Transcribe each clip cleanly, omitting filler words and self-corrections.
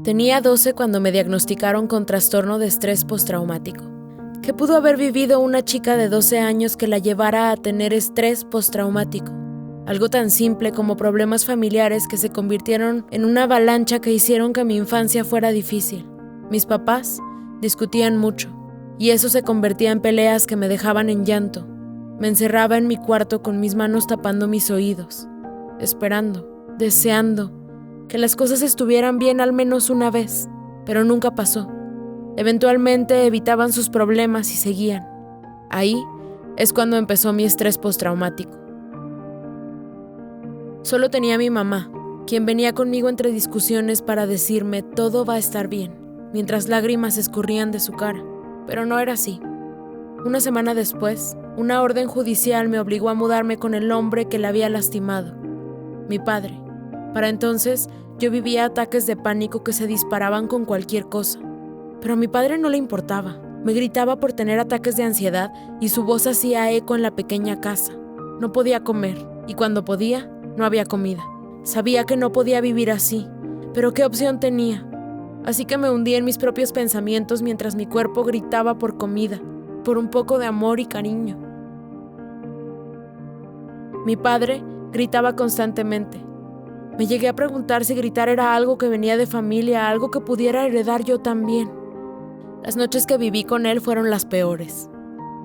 Tenía 12 cuando me diagnosticaron con trastorno de estrés postraumático. ¿Qué pudo haber vivido una chica de 12 años que la llevara a tener estrés postraumático? Algo tan simple como problemas familiares que se convirtieron en una avalancha que hicieron que mi infancia fuera difícil. Mis papás discutían mucho, y eso se convertía en peleas que me dejaban en llanto. Me encerraba en mi cuarto con mis manos tapando mis oídos, esperando, deseando que las cosas estuvieran bien al menos una vez, pero nunca pasó. Eventualmente evitaban sus problemas y seguían. Ahí es cuando empezó mi estrés postraumático. Solo tenía a mi mamá, quien venía conmigo entre discusiones para decirme todo va a estar bien, mientras lágrimas escurrían de su cara, pero no era así. Una semana después, una orden judicial me obligó a mudarme con el hombre que la había lastimado, mi padre. Para entonces, yo vivía ataques de pánico que se disparaban con cualquier cosa. Pero a mi padre no le importaba. Me gritaba por tener ataques de ansiedad y su voz hacía eco en la pequeña casa. No podía comer, y cuando podía, no había comida. Sabía que no podía vivir así, pero ¿qué opción tenía? Así que me hundí en mis propios pensamientos mientras mi cuerpo gritaba por comida, por un poco de amor y cariño. Mi padre gritaba constantemente. Me llegué a preguntar si gritar era algo que venía de familia, algo que pudiera heredar yo también. Las noches que viví con él fueron las peores.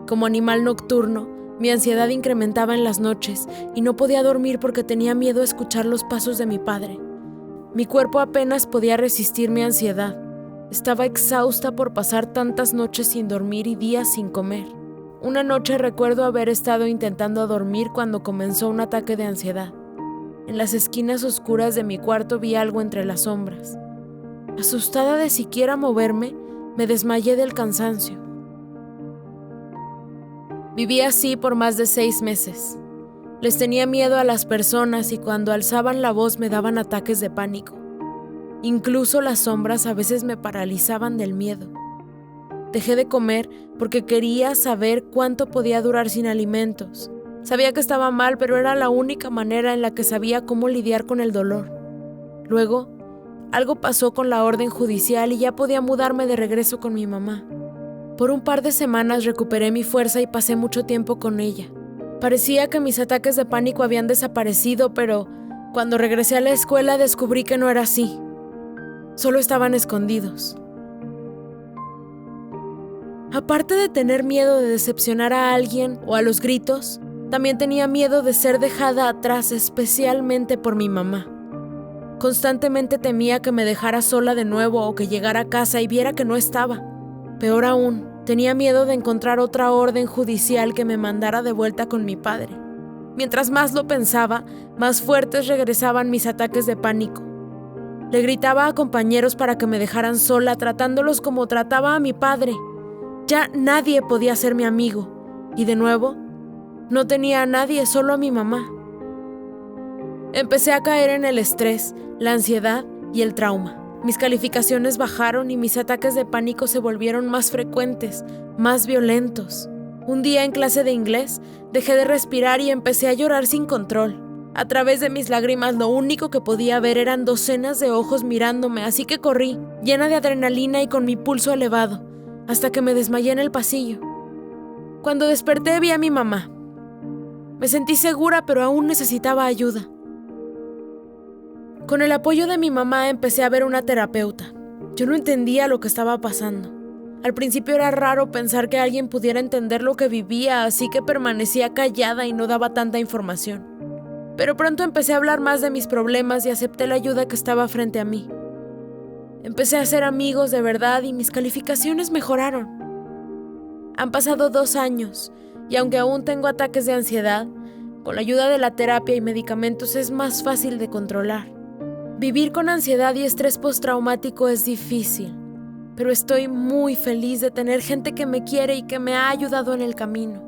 Como animal nocturno, mi ansiedad incrementaba en las noches y no podía dormir porque tenía miedo a escuchar los pasos de mi padre. Mi cuerpo apenas podía resistir mi ansiedad. Estaba exhausta por pasar tantas noches sin dormir y días sin comer. Una noche recuerdo haber estado intentando dormir cuando comenzó un ataque de ansiedad. En las esquinas oscuras de mi cuarto vi algo entre las sombras. Asustada de siquiera moverme, me desmayé del cansancio. Viví así por más de 6 meses. Les tenía miedo a las personas y cuando alzaban la voz me daban ataques de pánico. Incluso las sombras a veces me paralizaban del miedo. Dejé de comer porque quería saber cuánto podía durar sin alimentos. Sabía que estaba mal, pero era la única manera en la que sabía cómo lidiar con el dolor. Luego, algo pasó con la orden judicial y ya podía mudarme de regreso con mi mamá. Por un par de semanas recuperé mi fuerza y pasé mucho tiempo con ella. Parecía que mis ataques de pánico habían desaparecido, pero cuando regresé a la escuela descubrí que no era así. Solo estaban escondidos. Aparte de tener miedo de decepcionar a alguien o a los gritos, también tenía miedo de ser dejada atrás, especialmente por mi mamá. Constantemente temía que me dejara sola de nuevo o que llegara a casa y viera que no estaba. Peor aún, tenía miedo de encontrar otra orden judicial que me mandara de vuelta con mi padre. Mientras más lo pensaba, más fuertes regresaban mis ataques de pánico. Le gritaba a compañeros para que me dejaran sola, tratándolos como trataba a mi padre. Ya nadie podía ser mi amigo. Y de nuevo, no tenía a nadie, solo a mi mamá. Empecé a caer en el estrés, la ansiedad y el trauma. Mis calificaciones bajaron y mis ataques de pánico se volvieron más frecuentes, más violentos. Un día en clase de inglés, dejé de respirar y empecé a llorar sin control. A través de mis lágrimas lo único que podía ver eran docenas de ojos mirándome, así que corrí, llena de adrenalina y con mi pulso elevado, hasta que me desmayé en el pasillo. Cuando desperté vi a mi mamá. Me sentí segura, pero aún necesitaba ayuda. Con el apoyo de mi mamá empecé a ver una terapeuta. Yo no entendía lo que estaba pasando. Al principio era raro pensar que alguien pudiera entender lo que vivía, así que permanecía callada y no daba tanta información. Pero pronto empecé a hablar más de mis problemas y acepté la ayuda que estaba frente a mí. Empecé a hacer amigos de verdad y mis calificaciones mejoraron. Han pasado 2 años y aunque aún tengo ataques de ansiedad, con la ayuda de la terapia y medicamentos es más fácil de controlar. Vivir con ansiedad y estrés postraumático es difícil, pero estoy muy feliz de tener gente que me quiere y que me ha ayudado en el camino.